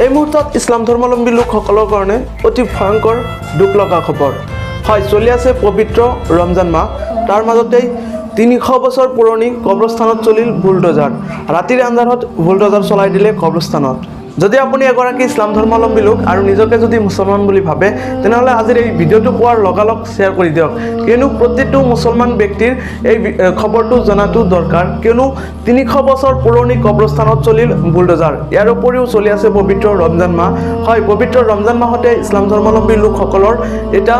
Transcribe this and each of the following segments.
এই মুহূৰ্তত ইছলাম ধৰ্মাৱলম্বী লোকসকলৰ কাৰণে অতি ভয়ংকৰ দুখ লগা খবৰ হয় চলি আছে পবিত্ৰ ৰমজান মাহ তাৰ মাজতেই 300 বছৰ পুৰণি কবৰস্থানত চলিল বুলডোজাৰ ৰাতিৰ আন্ধাৰত বুলডোজাৰ চলাই দিলে কবৰস্থানত যদি আপুনি এগৰাকী ইছলাম ধৰ্মাৱলম্বী লোক আৰু নিজকে যদি মুছলমান বুলি ভাবে তেনেহলে আজিৰ এই ভিডিঅটো পোৱাৰ লগালগ শেয়াৰ কৰি দিয়ক কিয়নো প্ৰতিটো মুছলমান ব্যক্তিৰ এই খবৰটো জনাটো দৰকাৰ কিয়নো 300 বছৰ পুৰণি কবৰস্থানত চলিল বুলডোজাৰ ইয়াৰ উপৰিও চলি আছে পবিত্ৰ ৰমজান মাহ হয় পবিত্ৰ ৰমজান মাহতে ইছলাম ধৰ্মাৱলম্বী লোকসকলৰ এটা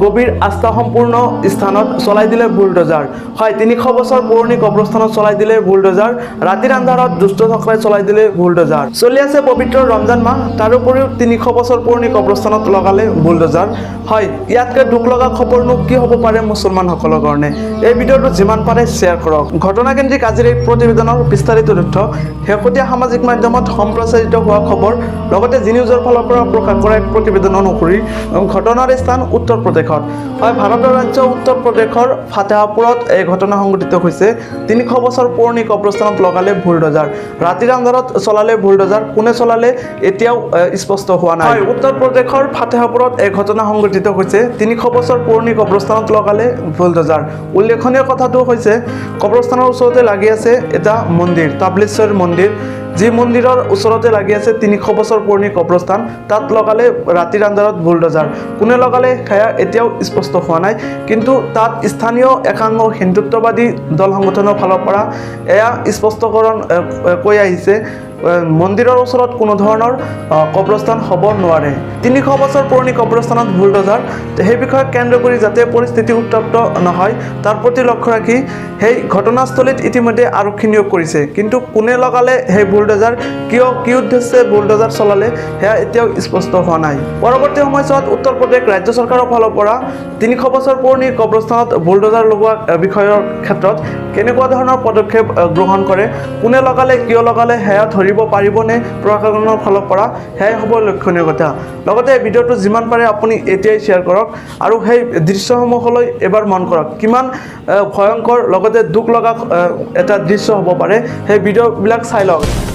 গভীৰ আস্থা সম্পূৰ্ণ স্থানত চলাই দিলে বুলডোজাৰ হয় 300 বছৰ পুৰণি কবৰস্থানত চলাই দিলে বুলডোজাৰ ৰাতিৰ আন্ধাৰত দুষ্ট চক্ৰাই চলাই দিলে বুলডোজাৰ চলি আছে পবিত্ৰ ৰমজান মাহ তাৰ উপৰিও 300 বছৰ পুৰণি কবৰস্থানত লগালে বুলডোজাৰ হয় ইয়াতকৈ দুখ লগা খবৰনো কি হ'ব পাৰে মুছলমানসকলৰ কাৰণে এই ভিডিঅটো যিমান পাৰে শ্বেয়াৰ কৰক ঘটনাকেন্দ্ৰিক আজিৰ এই প্ৰতিবেদনৰ বিস্তাৰিত তথ্য শেহতীয়া সামাজিক মাধ্যমত সম্প্ৰচাৰিত হোৱা খবৰ লগতে জি নিউজৰ ফালৰ পৰা প্ৰকাশ কৰা এক প্ৰতিবেদন অনুসৰি ঘটনাৰ স্থান উত্তৰ প্ৰদেশত হয় ভাৰতৰ ৰাজ্য উত্তৰ প্ৰদেশৰ ফাতেহাপুৰত এই ঘটনা সংঘটিত হৈছে 300 বছৰ পুৰণি কবৰস্থানত লগালে বুলডোজাৰ ৰাতিৰ আন্ধাৰত চলালে বুলডোজাৰ কোনে চলালে এতিয়াও স্পষ্ট হোৱা নাই হয় উত্তৰ প্ৰদেশৰ ফাতেহাপুৰত এই ঘটনা সংঘটিত হৈছে 300 বছৰ পুৰণি কবৰস্থানত লগালে বুলডোজাৰ উল্লেখনীয় কথাটো হৈছে কবৰস্থানৰ ওচৰতে লাগি আছে এটা মন্দিৰ তাবলেশ্বৰ মন্দিৰ যি মন্দিৰৰ ওচৰতে লাগি আছে 300 বছৰ পুৰণি কবৰস্থান তাত লগালে ৰাতিৰ আন্ধাৰত বুলডোজাৰ কোনে লগালে সেয়া এতিয়াও স্পষ্ট হোৱা নাই কিন্তু তাত স্থানীয় একাংশ হিন্দুত্ববাদী দল সংগঠনৰ ফালৰ পৰা এয়া স্পষ্টকৰণ কৈ আহিছে মন্দিৰৰ ওচৰত কোনো ধৰণৰ কবৰস্থান হ'ব নোৱাৰে 300 বছৰ পুৰণি কবৰস্থানত বুলডোজাৰ সেই বিষয়ে কেন্দ্ৰ কৰি যাতে পৰিস্থিতি উত্তপ্ত নহয় তাৰ প্ৰতি লক্ষ্য ৰাখি সেই ঘটনাস্থলীত ইতিমধ্যে আৰক্ষী নিয়োগ কৰিছে কিন্তু কোনে লগালে সেই বুলডোজাৰ কি উদ্দেশ্যে বুলডোজাৰ চলালে সেয়া এতিয়াও স্পষ্ট হোৱা নাই পৰৱৰ্তী সময়ছোৱাত উত্তৰ প্ৰদেশ ৰাজ্য চৰকাৰৰ ফালৰ পৰা 300 বছৰ পুৰণি কবৰস্থানত বুলডোজাৰ লগোৱা বিষয়ৰ ক্ষেত্ৰত কেনেকুৱা ধৰণৰ পদক্ষেপ গ্ৰহণ কৰে কোনে লগালে কিয় লগালে সেয়া ধৰিব পাৰিবনে প্ৰশাসনৰ ফালৰ পৰা সেয়াই হ'ব লক্ষণীয় কথা লগতে ভিডিঅ'টো যিমান পাৰে আপুনি এতিয়াই শ্বেয়াৰ কৰক আৰু সেই দৃশ্যসমূহলৈ এবাৰ মন কৰক কিমান ভয়ংকৰ লগতে দুখ লগা এটা দৃশ্য হ'ব পাৰে সেই ভিডিঅ'বিলাক চাই লওক